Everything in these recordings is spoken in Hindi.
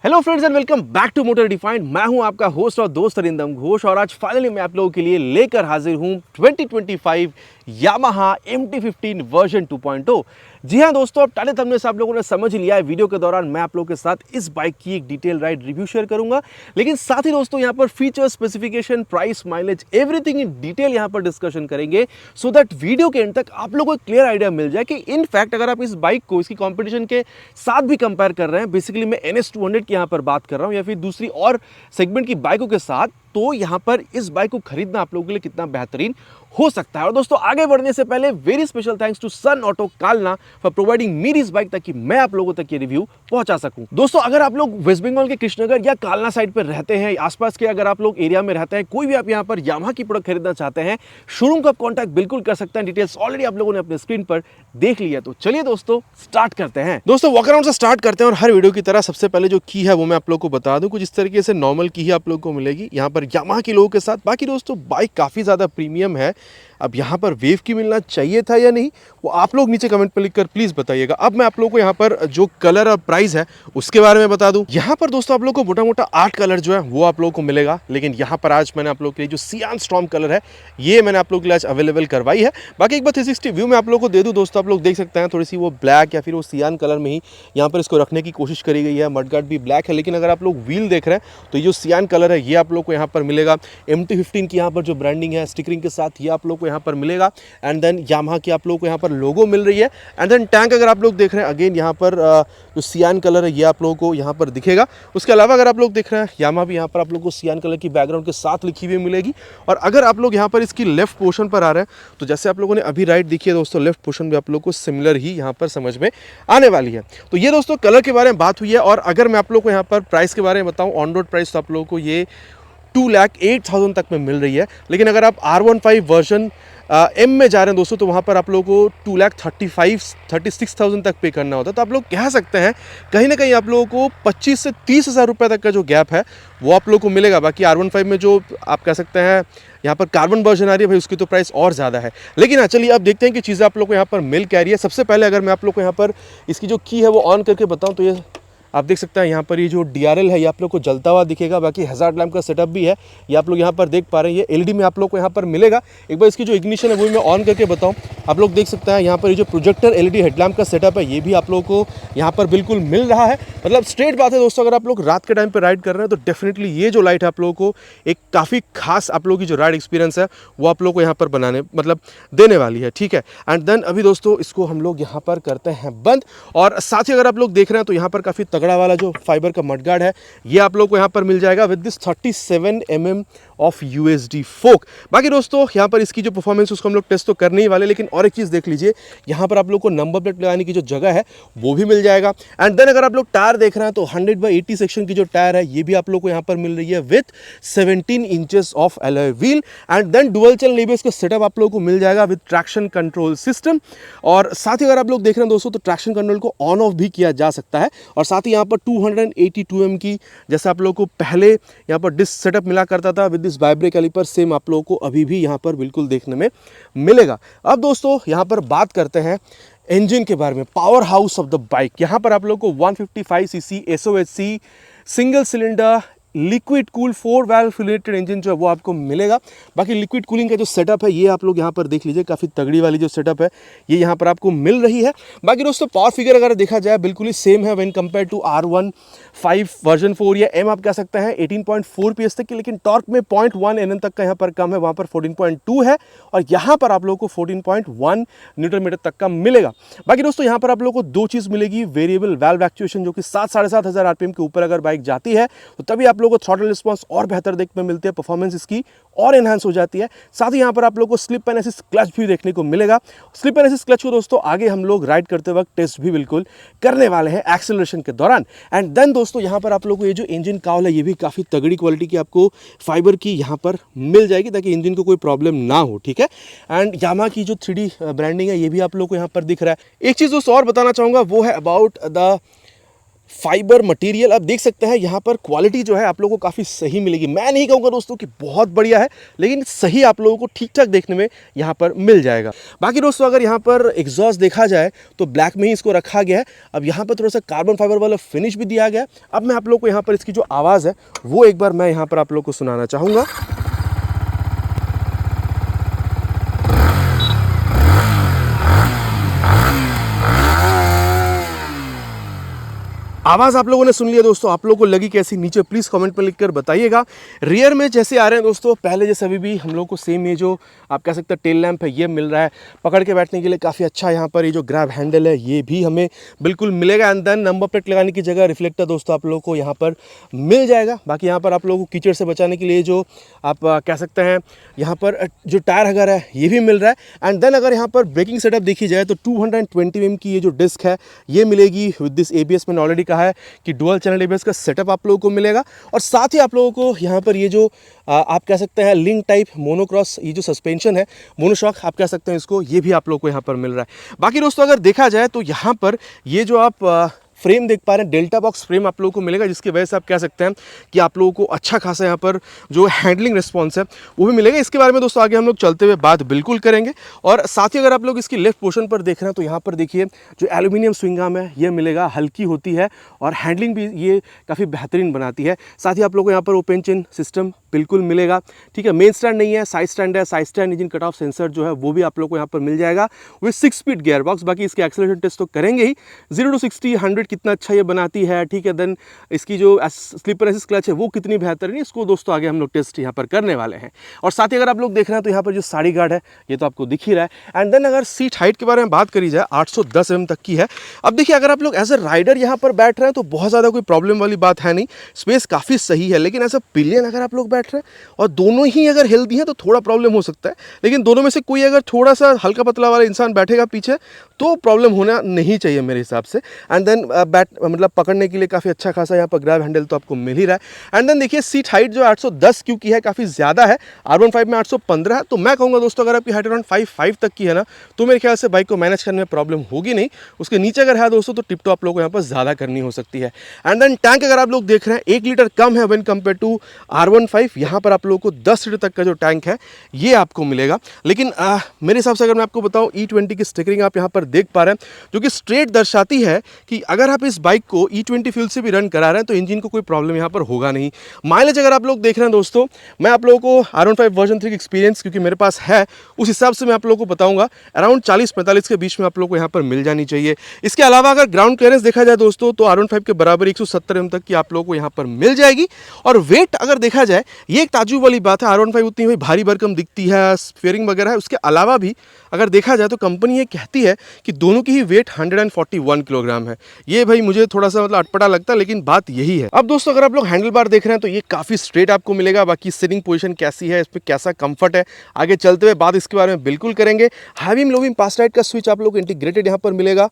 Hello friends and welcome back to motor defined. मैं हूं आपका होस्ट और दोस्त अरिंदम घोष और आज फाइनली मैं आप लोगों के लिए लेकर हाजिर हूं 2025 यामाहा MT-15 वर्जन 2.0। जी हां दोस्तों, अब टाइटल थंबनेल से आप लोगों ने समझ लिया है। वीडियो के दौरान मैं आप लोगों के साथ इस बाइक की एक डिटेल राइड रिव्यू शेयर करूंगा, लेकिन साथ ही दोस्तों यहां पर feature, specification, price, mileage, everything in detail यहां पर डिस्कशन करेंगे सो दैट वीडियो के एंड तक आप लोगों को क्लियर आइडिया मिल जाए कि इन फैक्ट अगर आप इस बाइक को इसकी कॉम्पिटिशन के साथ भी कंपेयर कर रहे हैं, बेसिकली मैं NS200 की यहां पर बात कर रहा हूं या फिर दूसरी और सेगमेंट की बाइकों के साथ, तो यहां पर इस बाइक को खरीदना आप लोगों के लिए कितना बेहतरीन हो सकता है। और दोस्तों आगे बढ़ने से पहले very special thanks to sun auto Kalna for providing me this bike ताकि मैं आप लोगों तक ये रिव्यू पहुंचा सकूं। दोस्तों अगर आप लोग वेस्ट बंगाल के कृष्णनगर या कालना साइड पर रहते हैं, आसपास के अगर आप लोग एरिया में रहते हैं, कोई भी आप यहां पर यामाहा की प्रोडक्ट खरीदना चाहते हैं, शोरूम का कॉन्टैक्ट बिल्कुल कर सकते हैं। डिटेल्स ऑलरेडी आप लोगों ने अपने स्क्रीन पर देख लिया, तो चलिए दोस्तों स्टार्ट करते हैं। दोस्तों वॉक अराउंड से स्टार्ट करते हैं और हर वीडियो की तरह सबसे पहले जो की है वो मैं आप लोगों को बता दूं। कुछ इस तरीके से नॉर्मल की ही आप लोगों को मिलेगी यहाँ पर यामाहा के लोगों के साथ। बाकी दोस्तों बाइक काफ़ी ज़्यादा प्रीमियम है। अब यहाँ पर वेव की मिलना चाहिए था या नहीं, वो आप लोग नीचे कमेंट पर लिखकर प्लीज़ बताइएगा। अब मैं आप लोगों को यहाँ पर जो कलर और प्राइस है उसके बारे में बता दूं। यहाँ पर दोस्तों आप लोग को मोटा मोटा 8 कलर जो है वो आप लोगों को मिलेगा, लेकिन यहाँ पर आज मैंने आप लोगों के लिए जो सियान स्टॉर्म कलर है ये मैंने आप लोगों के लिए आज अवेलेबल करवाई है। बाकी एक बार 360 व्यू में आप लोगों को दे दूँ दोस्तों, आप लोग देख सकते हैं थोड़ी सी वो ब्लैक या फिर वो सियान कलर में ही यहाँ पर इसको रखने की कोशिश करी गई है। मडगार्ड भी ब्लैक है, लेकिन अगर आप लोग व्हील देख रहे हैं तो ये जो सियान कलर है ये आप लोग को यहाँ पर मिलेगा। MT-15 की यहाँ पर जो ब्रांडिंग है स्टिकरिंग के साथ ये आप लोग को यहाँ पर मिलेगा। एंड देन यामाहा की आप लोगों को यहाँ पर लोगो मिल रही है। एंड देन टैंक अगर आप लोग देख रहे हैं अगेन यहाँ पर जो सियान कलर है ये आप लोगों को यहाँ पर दिखेगा। उसके अलावा अगर आप लोग देख रहे हैं यामाहा भी यहाँ पर आप लोग को सियान कलर की बैकग्राउंड के साथ लिखी हुई मिलेगी। और अगर आप लोग यहाँ पर इसकी लेफ्ट पोर्शन पर आ रहे हैं तो जैसे आप लोगों ने अभी राइट देखी है दोस्तों, लेफ्ट पोर्शन भी आप लोग को सिमिलर ही यहाँ पर समझ में आने वाली है। तो ये दोस्तों कलर के बारे में बात हुई है। और अगर मैं आप लोग को यहाँ पर प्राइस के बारे में बताऊँ, ऑन रोड प्राइस तो आप लोगों को ये 2,08,000 तक में मिल रही है। लेकिन अगर आप R15 वर्जन M में जा रहे हैं दोस्तों तो वहाँ पर आप लोगों को 2,36,000 तक पे करना होता है। तो आप लोग कह सकते हैं कहीं ना कहीं आप लोगों को 25 से 30 हज़ार रुपये तक का जो गैप है वो आप लोगों को मिलेगा। बाकी R15 में जो आप कह सकते हैं यहाँ पर कार्बन वर्जन आ रही है भाई, उसकी तो प्राइस और ज़्यादा है। लेकिन हाँ चलिए अब देखते हैं कि चीज़ें आप लोग को यहाँ पर मिल क्या रही है। सबसे पहले अगर मैं आप लोग को यहाँ पर इसकी जो की है वो ऑन करके बताऊँ तो ये आप देख सकते हैं यहाँ पर ये जो DRL है ये आप लोग को जलता हुआ दिखेगा। बाकी हज़ार्ड लैम्प का सेटअप भी है, ये आप लोग यहाँ पर देख पा रहे हैं। ये LED में आप लोग को यहाँ पर मिलेगा। एक बार इसकी जो इग्निशन है वो मैं ऑन करके बताऊँ, आप लोग देख सकते हैं यहाँ पर ये जो प्रोजेक्टर LED हेडलैम्प का सेटअप है ये भी आप लोगों को यहाँ पर बिल्कुल मिल रहा है। मतलब स्ट्रेट बात है दोस्तों, अगर आप लोग रात के टाइम पर राइड कर रहे हैं तो डेफिनेटली ये जो लाइट है आप लोगों को एक काफ़ी खास आप लोगों की जो राइड एक्सपीरियंस है वो आप लोग को यहाँ पर बनाने मतलब देने वाली है, ठीक है। एंड देन अभी दोस्तों इसको हम लोग यहाँ पर करते हैं बंद। और साथ ही अगर आप लोग देख रहे हैं तो यहाँ पर काफ़ी तगड़ा वाला जो फाइबर का मडगार्ड है ये आप लोग को यहाँ पर मिल जाएगा with this 37 mm of USD फोक। बाकी दोस्तों यहाँ पर इसकी जो परफॉर्मेंस उसको हम लोग टेस्ट तो करने ही वाले, लेकिन और एक चीज़ देख लीजिए यहाँ पर आप लोग को नंबर प्लेट लगाने की जो जगह है वो भी मिल जाएगा। एंड देन अगर आप लोग टायर देख रहे हैं तो 100/80 सेक्शन की जो टायर है ये भी आप लोग को यहाँ पर मिल रही है with 17 inches of alloy wheel. And then dual channel ABS का सेटअप आप लोग को मिल जाएगा विथ ट्रैक्शन कंट्रोल सिस्टम। और साथ ही अगर आप लोग देख रहे हैं दोस्तों तो ट्रैक्शन कंट्रोल को ऑन ऑफ भी किया जा सकता है। और साथ ही यहाँ पर 282 mm की जैसे आप लोग को पहले यहाँ पर डिस्क सेटअप मिला करता था विद दिस वाइब्रे कैलिपर, सेम आप लोगों को अभी भी यहाँ पर बिल्कुल देखने में मिलेगा। अब दोस्तों यहाँ पर बात करते हैं इंजन के बारे में, power house of the bike. यहाँ पर आप लोग को 155cc SOHC single cylinder liquid cool 4 valve related engine जो है वो आपको मिलेगा। बाकी लिक्विड कूलिंग का जो सेटअप है ये आप लोग यहाँ पर देख लीजिए, काफ़ी तगड़ी वाली जो सेटअप है ये यहाँ पर आपको मिल रही है। बाकी दोस्तों पावर फिगर अगर देखा जाए बिल्कुल ही सेम है when compare to R15 version 4 या M आप कह सकते हैं 18.4 PS तक की, लेकिन टॉर्क में 0.1 Nm तक का यहाँ पर कम है, वहाँ पर 14.2 है और यहाँ पर आप लोगों को 14.1 न्यूटन तक का मिलेगा। बाकी दोस्तों यहाँ पर आप लोगों को दो चीज़ मिलेगी, वेरिएबल वाल्व एक्चुएशन जो कि 7,500 RPM के ऊपर अगर बाइक जाती है तो तभी आप लोगों को थ्रॉटल रिस्पांस और बेहतर देखने में मिलती है, परफॉर्मेंस इसकी और एनहांस हो जाती है। साथ ही यहाँ पर आप लोगों को स्लिप एंड असिस्ट क्लच भी देखने को मिलेगा। स्लिप एंड असिस्ट क्लच को दोस्तों आगे हम लोग राइड करते वक्त टेस्ट भी बिल्कुल करने वाले हैं एक्सेलरेशन के दौरान। एंड देन दोस्तों यहाँ पर आप लोगों को ये जो इंजन काउल है ये भी काफ़ी तगड़ी क्वालिटी की आपको फाइबर की यहाँ पर मिल जाएगी ताकि इंजन को कोई प्रॉब्लम ना हो, ठीक है। एंड यामाहा की जो 3D ब्रांडिंग है ये भी आप लोगों को यहाँ पर दिख रहा है। एक चीज़ दोस्तों और बताना चाहूँगा वो है अबाउट द फाइबर मटेरियल। आप देख सकते हैं यहाँ पर क्वालिटी जो है आप लोगों को काफ़ी सही मिलेगी। मैं नहीं कहूँगा दोस्तों कि बहुत बढ़िया है, लेकिन सही आप लोगों को ठीक ठाक देखने में यहाँ पर मिल जाएगा। बाकी दोस्तों अगर यहाँ पर एग्जॉस्ट देखा जाए तो ब्लैक में ही इसको रखा गया है। अब यहाँ पर थोड़ा सा कार्बन फाइबर वाला फिनिश भी दिया गया है। अब मैं आप लोग को यहाँ पर इसकी जो आवाज़ है वो एक बार मैं यहाँ पर आप लोग को सुनाना चाहूँगा। आवाज़ आप लोगों ने सुन लिया दोस्तों, आप लोगों को लगी कैसी, नीचे प्लीज़ कमेंट पर लिखकर बताइएगा। रियर में जैसे आ रहे हैं दोस्तों, पहले जैसे अभी भी हम लोग को सेम ये जो आप कह सकते हैं टेल लैंप है ये मिल रहा है। पकड़ के बैठने के लिए काफ़ी अच्छा यहाँ पर ये जो ग्रैब हैंडल है ये भी हमें बिल्कुल मिलेगा। एंड देन नंबर प्लेट लगाने की जगह रिफ्लेक्टर दोस्तों आप लोगों को यहाँ पर मिल जाएगा। बाकी यहाँ पर आप लोगों को कीचड़ से बचाने के लिए जो आप कह सकते हैं यहाँ पर जो टायर वगैरह है ये भी मिल रहा है। एंड देन अगर यहाँ पर ब्रेकिंग सेटअप देखी जाए तो 220 mm की ये जो डिस्क है ये मिलेगी विद दिस ABS। मैंने ऑलरेडी कहा है कि डुअल चैनल ABS का सेटअप आप लोगों को मिलेगा। और साथ ही आप लोगों को यहाँ पर ये जो आप कह सकते हैं लिंक टाइप मोनोक्रॉस ये जो सस्पेंशन है, मोनोशॉक आप कह सकते हैं इसको, ये भी आप लोगों को यहाँ पर मिल रहा है। बाकी दोस्तों अगर देखा जाए तो यहाँ पर ये जो आप फ्रेम देख पा रहे हैं डेल्टा बॉक्स फ्रेम आप लोगों को मिलेगा, जिसकी वजह से आप कह सकते हैं कि आप लोगों को अच्छा खासा यहाँ पर जो हैंडलिंग रिस्पॉन्स है वो भी मिलेगा। इसके बारे में दोस्तों आगे हम लोग चलते हुए बात बिल्कुल करेंगे। और साथ ही अगर आप लोग इसकी लेफ्ट पोर्शन पर देख रहे हैं तो यहाँ पर देखिए जो एल्यूमिनियम स्विंग आर्म है ये मिलेगा, हल्की होती है और हैंडलिंग भी ये काफ़ी बेहतरीन बनाती है। साथ ही आप लोगों को यहाँ पर ओपन चेन सिस्टम बिल्कुल मिलेगा। ठीक है, मेन स्टैंड नहीं है, साइड स्टैंड है। Side stand engine cut off sensor जो है वो भी आप लोग को यहाँ पर मिल जाएगा विद 6 स्पीड गियर बॉक्स। बाकी इसके एक्सेलरेशन टेस्ट तो करेंगे ही, 0 to 60 100 कितना अच्छा ये बनाती है। ठीक है, देन इसकी जो स्लीपर असिस्ट क्लच है वो कितनी बेहतरीन है, इसको दोस्तों आगे हम लोग टेस्ट यहाँ पर करने वाले हैं। और साथ ही अगर आप लोग देख रहे हैं तो यहाँ पर जो साड़ी गार्ड है ये तो आपको दिख ही रहा है। एंड देन अगर सीट हाइट के बारे में बात करी जाए 810 mm तक की है। अब देखिए अगर आप लोग एज अ राइडर यहाँ पर बैठ रहे हैं तो बहुत ज़्यादा कोई प्रॉब्लम वाली बात है नहीं, स्पेस काफ़ी सही है। लेकिन एज अ पिलियन अगर आप लोग बैठ रहे हैं और दोनों ही अगर हेल्दी हैं तो थोड़ा प्रॉब्लम हो सकता है। लेकिन दोनों में से कोई अगर थोड़ा सा हल्का पतला वाला इंसान बैठेगा पीछे तो प्रॉब्लम होना नहीं चाहिए मेरे हिसाब से। एंड देन बैट मतलब पकड़ने के लिए काफ़ी अच्छा खासा यहाँ पर ग्रैब हैंडल तो आपको मिल ही रहा है। एंड देन देखिए सीट हाइट जो 810 क्यू की है काफ़ी ज़्यादा है, R15 में 815 है। तो मैं कहूँगा दोस्तों अगर आपकी हाइट अराउंड 5'5" तक की है ना तो मेरे ख्याल से बाइक को मैनेज करने में प्रॉब्लम होगी नहीं। उसके नीचे अगर है दोस्तों तो टिप टॉप आप लोगों को यहाँ पर ज़्यादा करनी हो सकती है। एंड देन टैंक अगर आप लोग देख रहे हैं 1 लीटर कम है व्हेन कंपेयर टू R15। यहाँ पर आप लोगों को 10 लीटर तक का जो टैंक है ये आपको मिलेगा। लेकिन मेरे हिसाब से अगर मैं आपको बताऊँ E20 की स्टिकरिंग आप यहाँ पर देख पा रहे हैं जो कि स्ट्रेट दर्शाती है कि अगर आप इस बाइक को E20 फ्यूल से भी रन करा रहे हैं तो इंजन को कोई प्रॉब्लम यहाँ पर होगा नहीं। माइलेज अगर आप लोग देख रहे हैं दोस्तों, मैं आप लोगों को R15 वर्जन 3 की एक्सपीरियंस क्योंकि मेरे पास है उस हिसाब से मैं आप लोगों को बताऊंगा अराउंड 40-45 के बीच में आप लोग को यहाँ पर मिल जानी चाहिए। इसके अलावा अगर ग्राउंड क्लियरेंस देखा जाए दोस्तों तो R15 के बराबर 170 mm तक की आप लोगों को यहाँ पर मिल जाएगी। और वेट अगर देखा जाए ये एक ताज्जुब वाली बात है, R15 उतनी भारी भरकम दिखती है, स्फीयरिंग वगैरह है, उसके अलावा भी अगर देखा जाए तो कंपनी ये कहती है कि दोनों की ही वेट 141 किलोग्राम है। ये भाई मुझे थोड़ा सा मतलब अटपटा लगता है लेकिन बात यही है। अब दोस्तों अगर आप लोग हैंडल बार देख रहे हैं तो ये काफ़ी स्ट्रेट आपको मिलेगा। बाकी सिटिंग पोजीशन कैसी है, इस पर कैसा कंफर्ट है, आगे चलते हुए बात इसके बारे में बिल्कुल करेंगे। हाई बीम लो बीम पास राइड का स्विच आप लोग इंटीग्रेटेड यहाँ पर मिलेगा।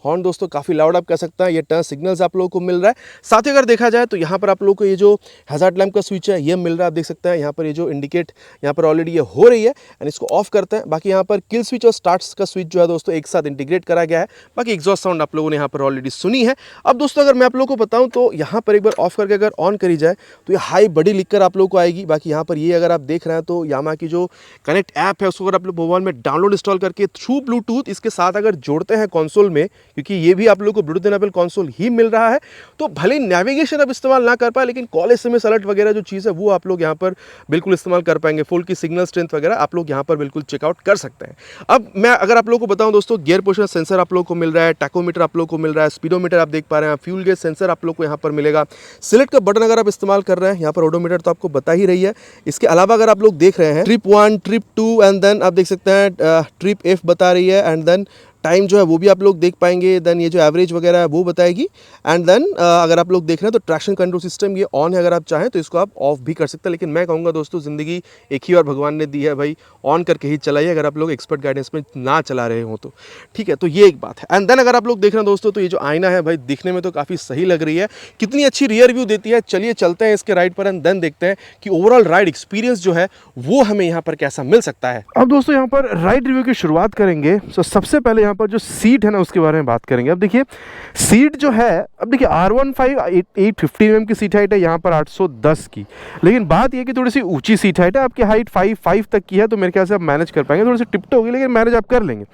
हॉर्न दोस्तों काफ़ी लाउड आप कह सकते हैं, ये टर्न सिग्नल्स आप लोगों को मिल रहा है। साथ ही अगर देखा जाए तो यहाँ पर आप लोगों को ये जो हैजार्ड लैंप का स्विच है ये मिल रहा है, आप देख सकते हैं यहाँ पर ये जो इंडिकेट यहाँ पर ऑलरेडी ये हो रही है एंड इसको ऑफ करते हैं। बाकी यहाँ पर किल स्विच और स्टार्ट्स का स्विच जो है दोस्तों एक साथ इंटीग्रेट करा गया है। बाकी एग्जॉस्ट साउंड आप लोगों ने यहाँ पर ऑलरेडी सुनी है। अब दोस्तों अगर मैं आप लोगों को बताऊँ तो यहाँ पर एक बार ऑफ करके अगर ऑन करी जाए तो ये हाई बड़ी लिख कर आप लोगों को आएगी। बाकी यहाँ पर ये अगर आप देख रहे हैं तो यामाहा की जो कनेक्ट ऐप है उसको अगर आप लोग मोबाइल में डाउनलोड इंस्टॉल करके थ्रू ब्लूटूथ इसके साथ अगर जोड़ते हैं कंसोल में, क्योंकि ये भी आप लोग को ब्लूटूथ इनेबल कंसोल ही मिल रहा है, तो भले नेविगेशन अब इस्तेमाल ना कर पाए लेकिन कॉल एसएमएस अलर्ट वगैरह जो चीज़ है वो आप लोग यहाँ पर बिल्कुल इस्तेमाल कर पाएंगे। फोन की सिग्नल स्ट्रेंथ वगैरह आप लोग यहाँ पर बिल्कुल चेकआउट कर सकते हैं। अब मैं अगर आप लोग को बताऊं दोस्तों, गियर पोजिशन सेंसर आप लोग को मिल रहा है, टैकोमीटर आप लोग को मिल रहा है, स्पीडोमीटर आप देख पा रहे हैं, फ्यूल गेज सेंसर आप लोग को यहाँ पर मिलेगा। सिलेक्ट का बटन अगर आप इस्तेमाल कर रहे हैं, यहाँ पर ओडोमीटर तो आपको बता ही रही है। इसके अलावा अगर आप लोग देख रहे हैं ट्रिप 1 ट्रिप 2 एंड देन आप देख सकते हैं ट्रिप F बता रही है एंड देन टाइम जो है वो भी आप लोग देख पाएंगे। देन ये जो एवरेज वगैरह है वो बताएगी। एंड देन अगर आप लोग देख रहे हैं तो ट्रैक्शन कंट्रोल सिस्टम ये ऑन है, अगर आप चाहें तो इसको आप ऑफ भी कर सकते हैं। लेकिन मैं कहूँगा दोस्तों ज़िंदगी एक ही बार भगवान ने दी है भाई, ऑन करके ही चलाइए अगर आप लोग एक्सपर्ट गाइडेंस में ना चला रहे हो तो, ठीक है। तो ये एक बात है। एंड देन अगर आप लोग देख रहे हैं दोस्तों तो ये जो आईना है भाई दिखने में तो काफ़ी सही लग रही है, कितनी अच्छी रियर व्यू देती है। चलिए चलते हैं इसके राइड पर एंड देन देखते हैं कि ओवरऑल राइड एक्सपीरियंस जो है वो हमें यहाँ पर कैसा मिल सकता है। अब दोस्तों यहाँ पर राइड रिव्यू की शुरुआत करेंगे। तो सबसे पहले यहाँ पर जो सीट है ना उसके बारे में बात करेंगे। अब देखिए सीट जो है, अब देखिए R15 850 mm की सीट हाइट है, यहाँ पर 810 की, लेकिन बात ये कि थोड़ी सी ऊंची सीट हाइट है, आपकी हाइट 5 तक की है, तो मेरे ख्याल से आप मैनेज कर पाएंगे। थोड़ी सी टिप्ट होगी लेकिन मैनेज आप कर लेंगे।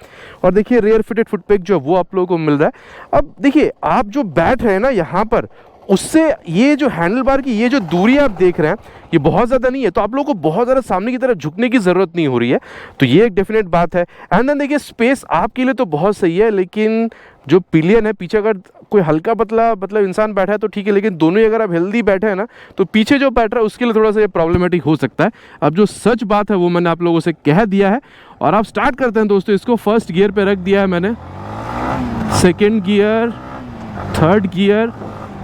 और देखिए रेयर फिटेड फुटपैक जो वो आप लोगों को मिल रहा है। अब देखिए आप जो बैठ रहे हैं ना यहाँ पर, उससे ये जो हैंडल बार की ये जो दूरी आप देख रहे हैं ये बहुत ज़्यादा नहीं है, तो आप लोगों को बहुत ज़्यादा सामने की तरफ झुकने की ज़रूरत नहीं हो रही है, तो ये एक डेफिनेट बात है। एंड देन देखिए स्पेस आपके लिए तो बहुत सही है, लेकिन जो पिलियन है पीछे, अगर कोई हल्का पतला मतलब इंसान बैठा है तो ठीक है, लेकिन दोनों ही अगर आप हेल्दी बैठे हैं ना तो पीछे जो बैठ रहा है उसके लिए थोड़ा सा ये प्रॉब्लमेटिक हो सकता है। अब जो सच बात है वो मैंने आप लोगों से कह दिया है, और आप स्टार्ट करते हैं दोस्तों। इसको फर्स्ट गियर पे रख दिया है मैंने, सेकेंड गियर, थर्ड गियर।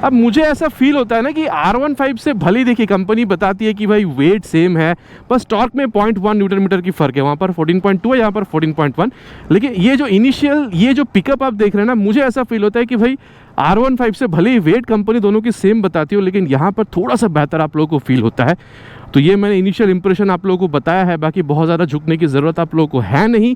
अब मुझे ऐसा फील होता है ना कि R15 से भले ही देखिए कंपनी बताती है कि भाई वेट सेम है, बस टॉर्क में 0.1 न्यूटन मीटर की फ़र्क है, वहाँ पर 14.2 है, यहाँ पर 14.1, लेकिन ये जो इनिशियल ये जो पिकअप आप देख रहे हैं ना, मुझे ऐसा फील होता है कि भाई R15 से भले ही वेट कंपनी दोनों की सेम बताती हो, लेकिन यहाँ पर थोड़ा सा बेहतर आप लोगों को फील होता है। तो ये मैंने इनिशियल इंप्रेशन आप लोगों को बताया है, बाकी बहुत ज़्यादा झुकने की ज़रूरत आप लोगों को है नहीं,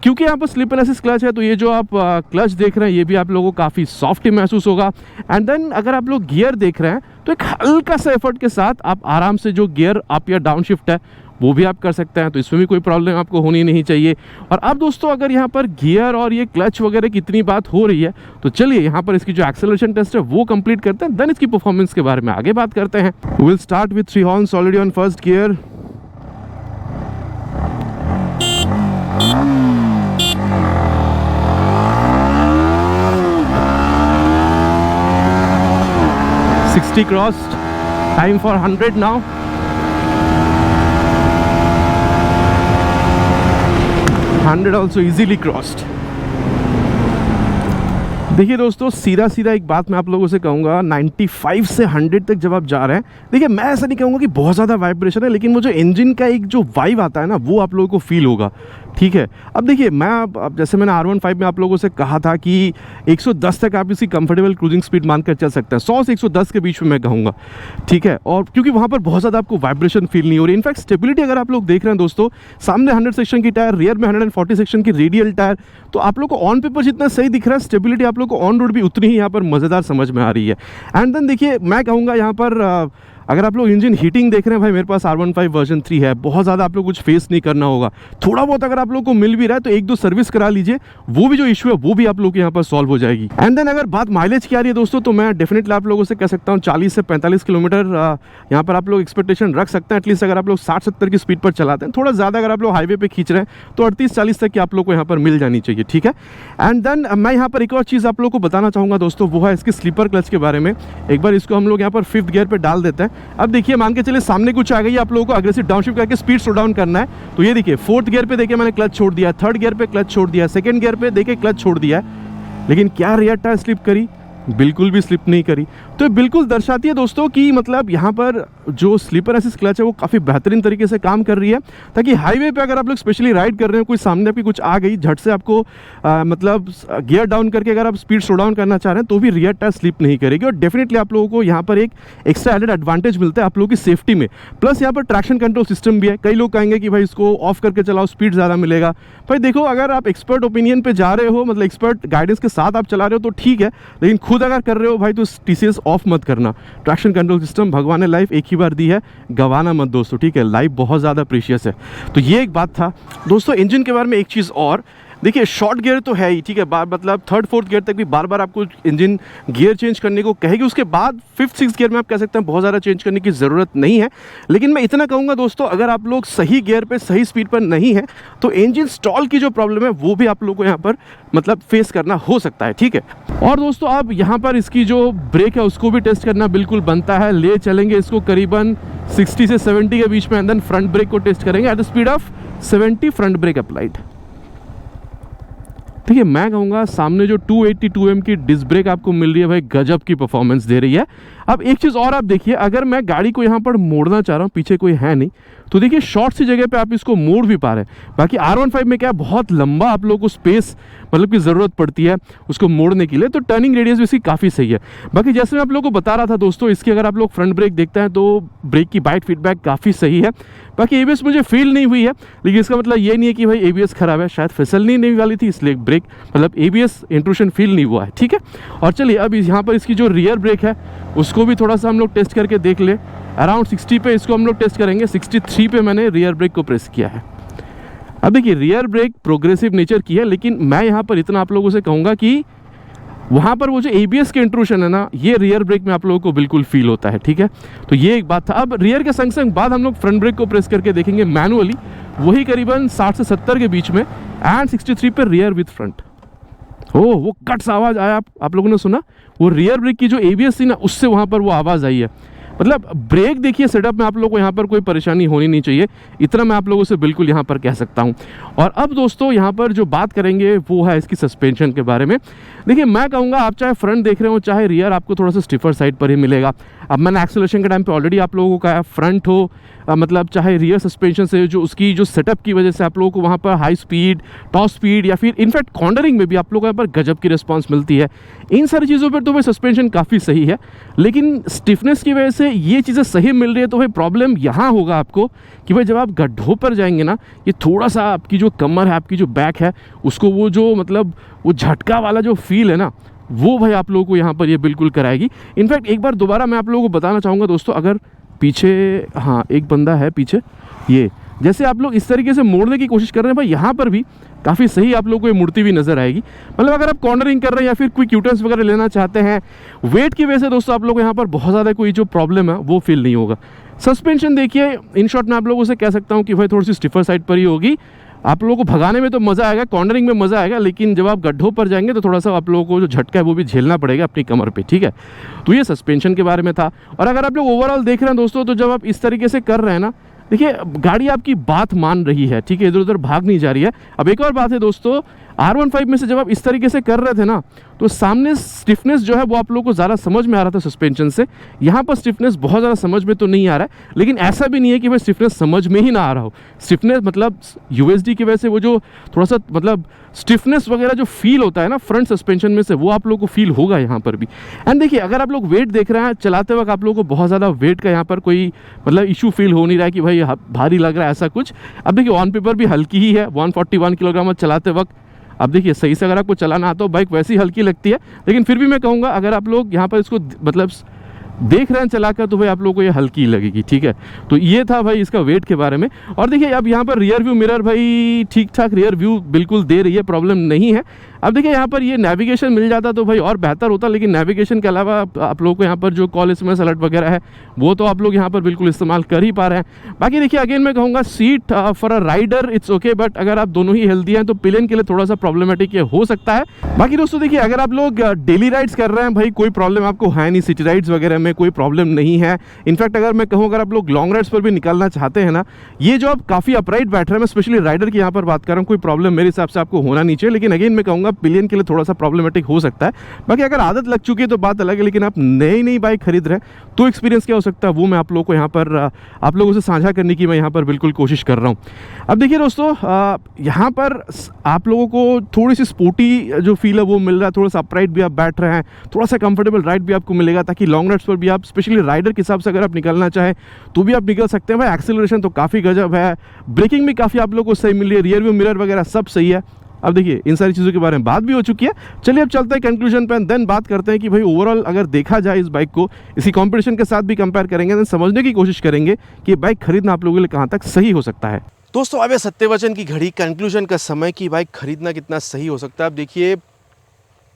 क्योंकि यहाँ पर स्लिप एनालिसिस क्लच है, तो ये जो आप क्लच देख रहे हैं ये भी आप लोगों को काफ़ी सॉफ्ट ही महसूस होगा। एंड देन अगर आप लोग गियर देख रहे हैं तो एक हल्का सा एफर्ट के साथ आप आराम से जो गियर अप या डाउन शिफ्ट है वो भी आप कर सकते हैं, तो इसमें भी कोई प्रॉब्लम आपको होनी नहीं चाहिए। और अब दोस्तों अगर यहाँ पर गियर और ये क्लच वगैरह की इतनी बात हो रही है, तो चलिए यहाँ पर इसकी जो एक्सेलरेशन टेस्ट है वो कंप्लीट करते हैं, देन इसकी परफॉर्मेंस के बारे में आगे बात करते हैं। Will start with 3 horns already on first gear. Crossed, time for 100 now. Also easily crossed. देखिए दोस्तों सीधा एक बात मैं आप लोगों से कहूँगा, 95 से 100 तक जब आप जा रहे हैं, देखिए मैं ऐसा नहीं कहूँगा कि बहुत ज़्यादा वाइब्रेशन है, लेकिन वो जो इंजन का एक जो वाइब आता है ना वो आप लोगों को फील होगा, ठीक है। अब देखिए मैं अब जैसे मैंने R15 में आप लोगों से कहा था कि 110 तक आप इसकी कंफर्टेबल क्रूजिंग स्पीड मानकर चल सकते हैं, 100 से 110 के बीच में मैं कहूँगा, ठीक है। और क्योंकि वहाँ पर बहुत ज़्यादा आपको वाइब्रेशन फील नहीं हो रही। इनफैक्ट स्टेबिलिटी अगर आप लोग देख रहे हैं दोस्तों, सामने 100 सेक्शन की टायर, रियर में 140 सेक्शन की रेडियल टायर, तो आप लोग को ऑन पेपर जितना सही दिख रहा है, स्टेबिलिटी आप लोग को ऑन रोड भी उतनी ही यहाँ पर मज़ेदार समझ में आ रही है। एंड देन देखिए मैं कहूँगा यहाँ पर अगर आप लोग इंजन हीटिंग देख रहे हैं, भाई मेरे पास R15 वर्जन 3 है, बहुत ज़्यादा आप लोग कुछ फेस नहीं करना होगा। थोड़ा बहुत अगर आप लोग को मिल भी रहा है तो 1-2 सर्विस करा लीजिए, वो भी जो इशू है वो भी आप लोग के यहाँ पर सॉल्व हो जाएगी। एंड देन अगर बात माइलेज की आ रही है दोस्तों, तो मैं डेफिनेटली आप लोगों से कह सकता हूँ 40 से 45 किलोमीटर यहाँ पर आप लोग एक्सपेक्टेशन रख सकते हैं। एटलीस्ट अगर आप लोग 60-70 की स्पीड पर चलाते हैं, थोड़ा ज़्यादा अगर आप लोग हाईवे पर खींच रहे हैं तो 38-40 तक की आप लोग को यहाँ पर मिल जानी चाहिए, ठीक है। एंड देन मैं यहाँ पर एक और चीज़ आप लोग को बताना चाहूँगा दोस्तों, वो है इसकी स्लीपर क्लच के बारे में। एक बार इसको हम लोग यहाँ पर 5th गियर पर डाल देते हैं। अब देखिए मान के चलिए सामने कुछ आ गई, आप लोगों को अग्रेसिव डाउनशिफ्ट करके स्पीड स्लो डाउन करना है, तो ये देखिए 4th गियर पे देखिए मैंने क्लच छोड़ दिया, 3rd गियर पे क्लच छोड़ दिया, 2nd गियर पे देखिए क्लच छोड़ दिया है, लेकिन क्या रियर टायर स्लिप करी? बिल्कुल भी स्लिप नहीं करी। तो बिल्कुल दर्शाती है दोस्तों कि मतलब यहाँ पर जो स्लीपर एसिस्ट क्लच है वो काफ़ी बेहतरीन तरीके से काम कर रही है, ताकि हाईवे पे अगर आप लोग स्पेशली राइड कर रहे हो, कोई सामने आपकी कुछ आ गई, झट से आपको मतलब गियर डाउन करके अगर आप स्पीड स्लो डाउन करना चाह रहे हैं तो भी रियर टायर स्लिप नहीं करेगी। और डेफिनेटली आप लोगों को यहाँ पर एक एक्स्ट्रा एडेड एडवांटेज मिलता है आप लोगों की सेफ्टी में। प्लस यहाँ पर ट्रैक्शन कंट्रोल सिस्टम भी है। कई लोग कहेंगे कि भाई इसको ऑफ करके चलाओ, स्पीड ज़्यादा मिलेगा। भाई देखो, अगर आप एक्सपर्ट ओपिनियन पे जा रहे हो, मतलब एक्सपर्ट गाइडेंस के साथ आप चला रहे हो तो ठीक है, लेकिन खुद अगर कर रहे हो भाई तो TCS ऑफ मत करना। ट्रैक्शन कंट्रोल सिस्टम भगवान ने लाइफ एक ही बार दी है, गवाना मत दोस्तों, ठीक है। लाइफ बहुत ज़्यादा प्रीशियस है। तो ये एक बात था दोस्तों। इंजन के बारे में एक चीज़ और देखिए, शॉर्ट गियर तो है ही, ठीक है, मतलब 3rd 4th गियर तक भी बार बार आपको इंजन गियर चेंज करने को कहेगी। उसके बाद 5th 6th गियर में आप कह सकते हैं बहुत ज़्यादा चेंज करने की ज़रूरत नहीं है। लेकिन मैं इतना कहूँगा दोस्तों, अगर आप लोग सही गियर पे सही स्पीड पर नहीं है तो इंजन स्टॉल की जो प्रॉब्लम है वो भी आप लोग को यहाँ पर मतलब फेस करना हो सकता है, ठीक है। और दोस्तों अब यहाँ पर इसकी जो ब्रेक है उसको भी टेस्ट करना बिल्कुल बनता है। ले चलेंगे इसको करीबन 60 से 70 के बीच में, एंड देन फ्रंट ब्रेक को टेस्ट करेंगे at the speed of 70, front brake applied. देखिए मैं कहूँगा सामने जो 282 mm की डिस्क ब्रेक आपको मिल रही है, भाई गजब की परफॉर्मेंस दे रही है। अब एक चीज़ और आप देखिए, अगर मैं गाड़ी को यहाँ पर मोड़ना चाह रहा हूँ, पीछे कोई है नहीं, तो देखिए शॉर्ट सी जगह पे आप इसको मोड़ भी पा रहे हैं। बाकी R15 में क्या बहुत लंबा आप लोगों को स्पेस मतलब की ज़रूरत पड़ती है उसको मोड़ने के लिए, तो टर्निंग रेडियस भी इसकी काफ़ी सही है। बाकी जैसे मैं आप लोगों को बता रहा था दोस्तों, इसकी अगर आप लोग फ्रंट ब्रेक देखते हैं तो ब्रेक की बाइट फीडबैक काफ़ी सही है। बाकी ABS मुझे फील नहीं हुई है, लेकिन इसका मतलब ये नहीं है कि भाई ABS ख़राब है, शायद फिसलनी नहीं वाली थी इसलिए ब्रेक मतलब ABS इंट्रूशन फील नहीं हुआ है, ठीक है। और चलिए अब यहाँ पर इसकी जो रियर ब्रेक है उसको भी थोड़ा सा हम लोग टेस्ट करके देख ले। अराउंड 60 पे इसको हम लोग टेस्ट करेंगे, 63 पे मैंने रियर ब्रेक को प्रेस किया है। अब देखिए रियर ब्रेक प्रोग्रेसिव नेचर की है, लेकिन मैं यहाँ पर इतना आप लोगों से कहूँगा कि वहाँ पर वो जो ABS के इंट्रूशन है ना, ये रियर ब्रेक में आप लोगों को बिल्कुल फील होता है, ठीक है। तो ये एक बात था। अब रियर के संग संग बाद हम लोग फ्रंट ब्रेक को प्रेस करके देखेंगे मैनुअली, वही करीबन 60 से 70 के बीच में, एंड 63 पे रियर विथ फ्रंट। ओह, वो कट्स आवाज़ आया, आप लोगों ने सुना? वो रियर ब्रेक की जो ABS थी ना, उससे वहाँ पर वो आवाज़ आई है। मतलब ब्रेक देखिए सेटअप में आप लोगों को यहाँ पर कोई परेशानी होनी नहीं चाहिए, इतना मैं आप लोगों से बिल्कुल यहाँ पर कह सकता हूँ। और अब दोस्तों यहाँ पर जो बात करेंगे वो है इसकी सस्पेंशन के बारे में। देखिए मैं कहूँगा आप चाहे फ्रंट देख रहे हो चाहे रियर, आपको थोड़ा सा स्टिफर साइड पर ही मिलेगा। अब मैंने एक्सेलरेशन के टाइम पे ऑलरेडी आप लोगों को कहा, फ्रंट हो मतलब चाहे रियर सस्पेंशन से जो उसकी जो सेटअप की वजह से आप लोगों को वहाँ पर हाई स्पीड, टॉप स्पीड या फिर इनफैक्ट कॉर्नरिंग में भी आप लोगों को यहाँ पर गजब की रिस्पांस मिलती है। इन सारी चीज़ों पर तो भाई सस्पेंशन काफ़ी सही है, लेकिन स्टिफनेस की वजह से ये चीज़ें सही मिल रही है तो भाई प्रॉब्लम यहाँ होगा आपको कि भाई जब आप गड्ढों पर जाएंगे ना, ये थोड़ा सा आपकी जो कमर है, आपकी जो बैक है, उसको वो जो मतलब वो झटका वाला जो फील है ना, वो भाई आप लोगों को यहाँ पर ये बिल्कुल कराएगी। इनफैक्ट एक बार दोबारा मैं आप लोगों को बताना चाहूँगा दोस्तों, अगर पीछे हाँ एक बंदा है पीछे, ये जैसे आप लोग इस तरीके से मोड़ने की कोशिश कर रहे हैं भाई, यहाँ पर भी काफ़ी सही आप लोगों को ये मुड़ती हुई नजर आएगी। मतलब अगर आप कॉर्नरिंग कर रहे हैं या फिर क्विक यूटर्न्स वगैरह लेना चाहते हैं, वेट की वजह से दोस्तों आप लोग यहाँ पर बहुत ज़्यादा कोई जो प्रॉब्लम है वो फील नहीं होगा। सस्पेंशन देखिए, इन शॉर्ट मैं आप लोगों से कह सकता हूँ कि भाई थोड़ी सी स्टिफर साइड पर ही होगी। आप लोगों को भगाने में तो मज़ा आएगा, कॉर्नरिंग में मज़ा आएगा, लेकिन जब आप गड्ढों पर जाएंगे तो थोड़ा सा आप लोगों को जो झटका है वो भी झेलना पड़ेगा अपनी कमर पे, ठीक है। तो ये सस्पेंशन के बारे में था। और अगर आप लोग ओवरऑल देख रहे हैं दोस्तों, तो जब आप इस तरीके से कर रहे हैं ना, देखिए गाड़ी आपकी बात मान रही है, ठीक है, इधर उधर भाग नहीं जा रही है। अब एक और बात है दोस्तों, R15 में से जब आप इस तरीके से कर रहे थे ना, तो सामने स्टिफनेस जो है वो आप लोगों को ज़्यादा समझ में आ रहा था सस्पेंशन से। यहाँ पर स्टिफनेस बहुत ज़्यादा समझ में तो नहीं आ रहा है, लेकिन ऐसा भी नहीं है कि भाई स्टिफनेस समझ में ही ना आ रहा हो। स्टिफनेस मतलब USD की वजह से वो जो थोड़ा सा मतलब स्टिफनेस वगैरह जो फील होता है ना फ्रंट सस्पेंशन में से, वो आप लोगों को फील होगा यहाँ पर भी। एंड देखिए अगर आप लोग वेट देख रहे हैं चलाते वक्त, आप लोगों को बहुत ज़्यादा वेट का यहाँ पर कोई मतलब इशू फील हो नहीं रहा है कि भाई भारी लग रहा है ऐसा कुछ। अब देखिए ऑन पेपर भी हल्की ही है, 141 किलोग्राम चलाते वक्त। अब देखिए सही से अगर आपको चलाना आता हो बाइक वैसी हल्की लगती है, लेकिन फिर भी मैं कहूँगा अगर आप लोग यहाँ पर इसको मतलब देख रहे हैं चलाकर तो भाई आप लोगों को ये हल्की लगेगी, ठीक है। तो ये था भाई इसका वेट के बारे में। और देखिए अब यहाँ पर रियर व्यू मिरर भाई ठीक ठाक रियर व्यू बिल्कुल दे रही है, प्रॉब्लम नहीं है। अब देखिए यहाँ पर ये नेविगेशन मिल जाता तो भाई और बेहतर होता, लेकिन नेविगेशन के अलावा आप लोगों को यहाँ पर जो कॉल SMS अलर्ट वगैरह है वो तो आप लोग यहाँ पर बिल्कुल इस्तेमाल कर ही पा रहे हैं। बाकी देखिए अगेन मैं कहूँगा seat for a rider it's okay, but अगर आप दोनों ही हेल्दी हैं तो पिलियन के लिए थोड़ा सा प्रॉब्लमेटिक ये हो सकता है। बाकी दोस्तों देखिए अगर आप लोग डेली राइड्स कर रहे हैं भाई, कोई प्रॉब्लम आपको है नहीं, सिटी राइड्स वगैरह में कोई प्रॉब्लम नहीं है। इनफैक्ट अगर मैं कहूँ अगर आप लोग लॉन्ग राइड्स पर भी निकालना चाहते हैं ना, ये जो आप काफ़ी अपराइट बैठ रहे हैं, मैं स्पेशली राइडर की यहाँ पर बात कर रहा हूँ, कोई प्रॉब्लम मेरे हिसाब से आपको होना नहीं चाहिए। लेकिन अगेन मैं कहूँगा पिलियन के लिए थोड़ा सा प्रॉब्लमेटिक हो सकता है। बाकी अगर आदत लग चुकी है तो बात अलग है, लेकिन आप नई बाइक खरीद रहे हैं तो एक्सपीरियंस क्या हो सकता है वो मैं आप लोगों को यहाँ पर आप लोगों से साझा करने की मैं यहाँ पर बिल्कुल कोशिश कर रहा हूँ। अब देखिए दोस्तों यहाँ पर आप लोगों को थोड़ी सी स्पोर्टी जो फील है वो मिल रहा है, थोड़ा सा अपराइट भी आप बैठ रहे हैं, थोड़ा सा कंफर्टेबल राइड भी आपको मिलेगा, ताकि लॉन्ग राइड्स पर भी आप स्पेशली राइडर के हिसाब से अगर आप निकलना चाहें तो भी आप निकल सकते हैं। भाई एक्सेलरेशन तो काफ़ी गजब है, ब्रेकिंग भी काफ़ी आप लोगों को सही मिल रही है, रियर व्यू मिरर वगैरह सब सही है। अब देखिए इन सारी चीज़ों के बारे में बात भी हो चुकी है, चलिए अब चलते हैं कंक्लूजन पे, देन बात करते हैं कि भाई ओवरऑल अगर देखा जाए इस बाइक को इसी कंपटीशन के साथ भी कंपेयर करेंगे, देन समझने की कोशिश करेंगे कि बाइक खरीदना आप लोगों के लिए कहाँ तक सही हो सकता है। दोस्तों अब सत्यवचन की घड़ी, कंक्लूजन का समय कि बाइक खरीदना कितना सही हो सकता है। अब देखिए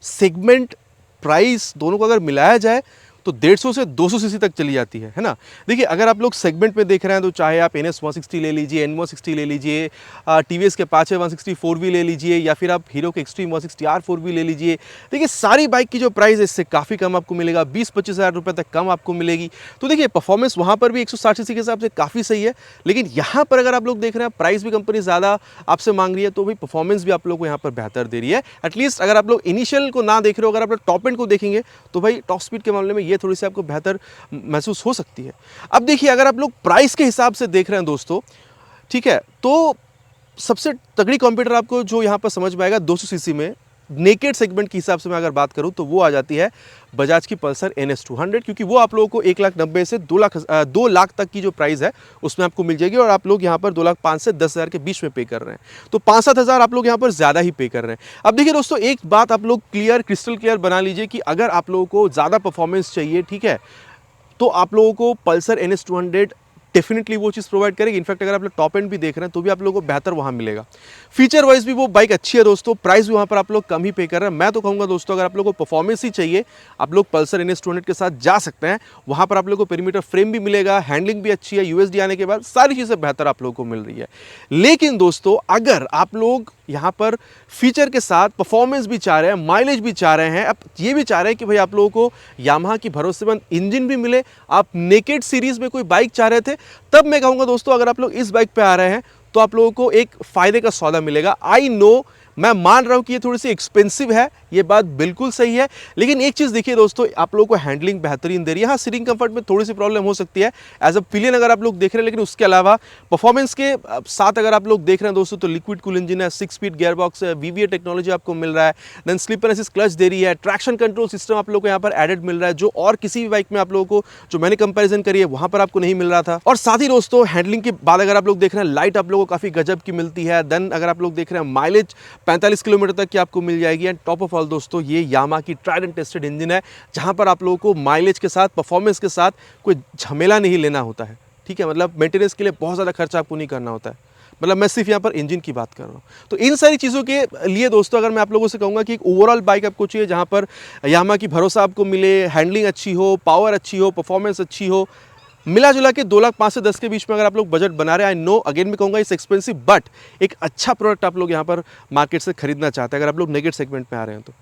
सेगमेंट प्राइस दोनों को अगर मिलाया जाए तो 150 से 200 सीसी तक चली जाती है ना। देखिए अगर आप लोग सेगमेंट में देख रहे हैं तो चाहे आप NS 160 ले लीजिए, N160 ले लीजिए, TVS के Apache 160 4V ले लीजिए, या फिर आप हीरो के एक्सट्रीम 160R 4V ले लीजिए। देखिए सारी बाइक की जो प्राइस है इससे काफ़ी कम आपको मिलेगा, 20-25 हज़ार रुपये तक कम आपको मिलेगी। तो देखिए परफॉर्मेंस वहाँ पर भी 160 सीसी के हिसाब से काफ़ी सही है, लेकिन यहाँ पर अगर आप लोग देख रहे हैं प्राइस भी कंपनी ज़्यादा आपसे मांग रही है, तो भाई परफॉर्मेंस भी आप लोग को यहाँ पर बेहतर दे रही है। एटलीस्ट अगर आप लोग इनिशियल को ना देख रहे हो, अगर आप लोग टॉप एंड को देखेंगे तो भाई टॉप स्पीड के मामले में ये थोड़ी सी आपको बेहतर महसूस हो सकती है। अब देखिए, अगर आप लोग प्राइस के हिसाब से देख रहे हैं दोस्तों, ठीक है, तो सबसे तगड़ी कंप्यूटर आपको जो यहाँ पर समझ में आएगा 200 सीसी में नेकेड सेगमेंट के हिसाब से मैं अगर बात करूं तो वो आ जाती है बजाज की पल्सर NS200, क्योंकि वो आप लोगों को 1,90,000 से 2 लाख तक की जो प्राइस है उसमें आपको मिल जाएगी, और आप लोग यहाँ पर 2,05,000 से 10,000 के बीच में पे कर रहे हैं, तो 5-7 हज़ार आप लोग यहाँ पर ज़्यादा ही पे कर रहे हैं। अब देखिए दोस्तों, एक बात आप लोग क्रिस्टल क्लियर बना लीजिए कि अगर आप लोगों को ज़्यादा परफॉर्मेंस चाहिए, ठीक है, तो आप लोगों को पल्सर NS200 डेफिनेटली वो चीज़ प्रोवाइड करेगी। इनफैक्ट अगर आप लोग टॉप एंड भी देख रहे हैं तो भी आप लोगों को बेहतर वहाँ मिलेगा। फीचर वाइज भी वो बाइक अच्छी है दोस्तों, प्राइस भी वहाँ पर आप लोग कम ही पे कर रहे हैं। मैं तो कहूँगा दोस्तों, अगर आप लोगों को परफॉर्मेंस ही चाहिए, आप लोग पल्सर NS200 के साथ जा सकते हैं। वहाँ पर आप लोगों को पेरीमीटर फ्रेम भी मिलेगा, हैंडलिंग भी अच्छी है, USD आने के बाद सारी चीज़ें बेहतर आप लोगों को मिल रही है। लेकिन दोस्तों, अगर आप लोग यहाँ पर फीचर के साथ परफॉर्मेंस भी चाह रहे हैं, माइलेज भी चाह रहे हैं, अब ये भी चाह रहे हैं कि भाई आप लोगों को यामाहा की भरोसेमंद इंजन भी मिले, आप नेकेड सीरीज में कोई बाइक चाह रहे थे, तब मैं कहूँगा दोस्तों, अगर आप लोग इस बाइक पे आ रहे हैं तो आप लोगों को एक फ़ायदे का सौदा मिलेगा। आई नो, मैं मान रहा हूँ कि ये थोड़ी सी एक्सपेंसिव है, ये बात बिल्कुल सही है, लेकिन एक चीज़ देखिए दोस्तों, आप लोगों को हैंडलिंग बेहतरीन दे रही है। हाँ, सीटिंग कंफर्ट में थोड़ी सी प्रॉब्लम हो सकती है एज अ पिलियन अगर आप लोग देख रहे हैं, लेकिन उसके अलावा परफॉर्मेंस के साथ अगर आप लोग देख रहे हैं दोस्तों, तो लिक्विड कूल इंजन है, 6 स्पीड गियर बॉक्स है, VVA टेक्नोलॉजी आपको मिल रहा है, देन स्लीपर असिस्ट क्लच दे रही है, ट्रैक्शन कंट्रोल सिस्टम आप लोग को यहाँ पर एडेड मिल रहा है, जो और किसी भी बाइक में आप लोगों को, जो मैंने कंपेरिजन करी है, वहाँ पर आपको नहीं मिल रहा था। और साथ ही दोस्तों, हैंडलिंग के बाद अगर आप लोग देख रहे हैं, लाइट आप लोगों को काफ़ी गजब की मिलती है। देन अगर आप लोग देख रहे हैं, माइलेज 45 किलोमीटर तक की आपको मिल जाएगी। एंड टॉप ऑफ ऑल दोस्तों, ये यामाहा की ट्राइड एंड टेस्टेड इंजन है, जहां पर आप लोगों को माइलेज के साथ, परफॉर्मेंस के साथ कोई झमेला नहीं लेना होता है, ठीक है, मतलब मेंटेनेंस के लिए बहुत ज़्यादा खर्चा आपको नहीं करना होता है। मतलब मैं सिर्फ यहाँ पर इंजन की बात कर रहा हूँ। तो इन सारी चीज़ों के लिए दोस्तों, अगर मैं आप लोगों से कहूँगा कि एक ओवरऑल बाइक आपको चाहिए जहाँ पर यामाहा की भरोसा आपको मिले, हैंडलिंग अच्छी हो, पावर अच्छी हो, परफॉर्मेंस अच्छी हो, मिला जुला के 2,05,000 से 10 के बीच में अगर आप लोग बजट बना रहे हैं, आई नो अगेन मैं कहूँगा इट्स एक्सपेंसिव, बट एक अच्छा प्रोडक्ट आप लोग यहाँ पर मार्केट से खरीदना चाहते हैं, अगर आप लोग नेगेटिव सेगमेंट में आ रहे हैं तो।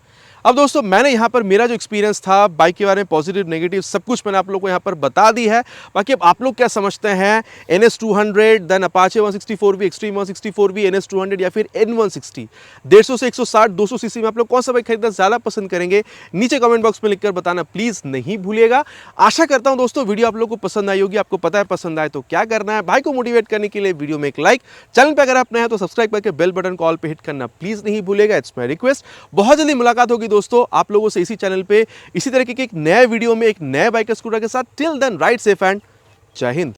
अब दोस्तों, मैंने यहाँ पर मेरा जो एक्सपीरियंस था बाइक के बारे में, पॉजिटिव नेगेटिव सब कुछ मैंने आप लोग को यहाँ पर बता दी है। बाकी अब आप लोग क्या समझते हैं, NS200, then Apache 164V, extreme 164V, NS200 या फिर N160, 150 से 160, 200 सीसी में आप लोग कौन सा बाइक खरीदना ज़्यादा पसंद करेंगे? नीचे कमेंट बॉक्स में लिखकर बताना प्लीज़ नहीं भूलिएगा। आशा करता हूँ दोस्तों, वीडियो आप लोग को पसंद आई होगी। आपको पता है पसंद आए तो क्या करना है, भाई को मोटिवेट करने के लिए वीडियो में एक लाइक, चैनल पर अगर आप नए हैं तो सब्सक्राइब करके बेल बटन कॉल पे हिट करना प्लीज़ नहीं भूलेगा, इट्स माई रिक्वेस्ट। बहुत जल्दी मुलाकात होगी दोस्तों आप लोगों से इसी चैनल पे, इसी तरीके के एक नए वीडियो में, एक नए बाइक स्कूटर के साथ। Till then, ride safe and जय हिंद।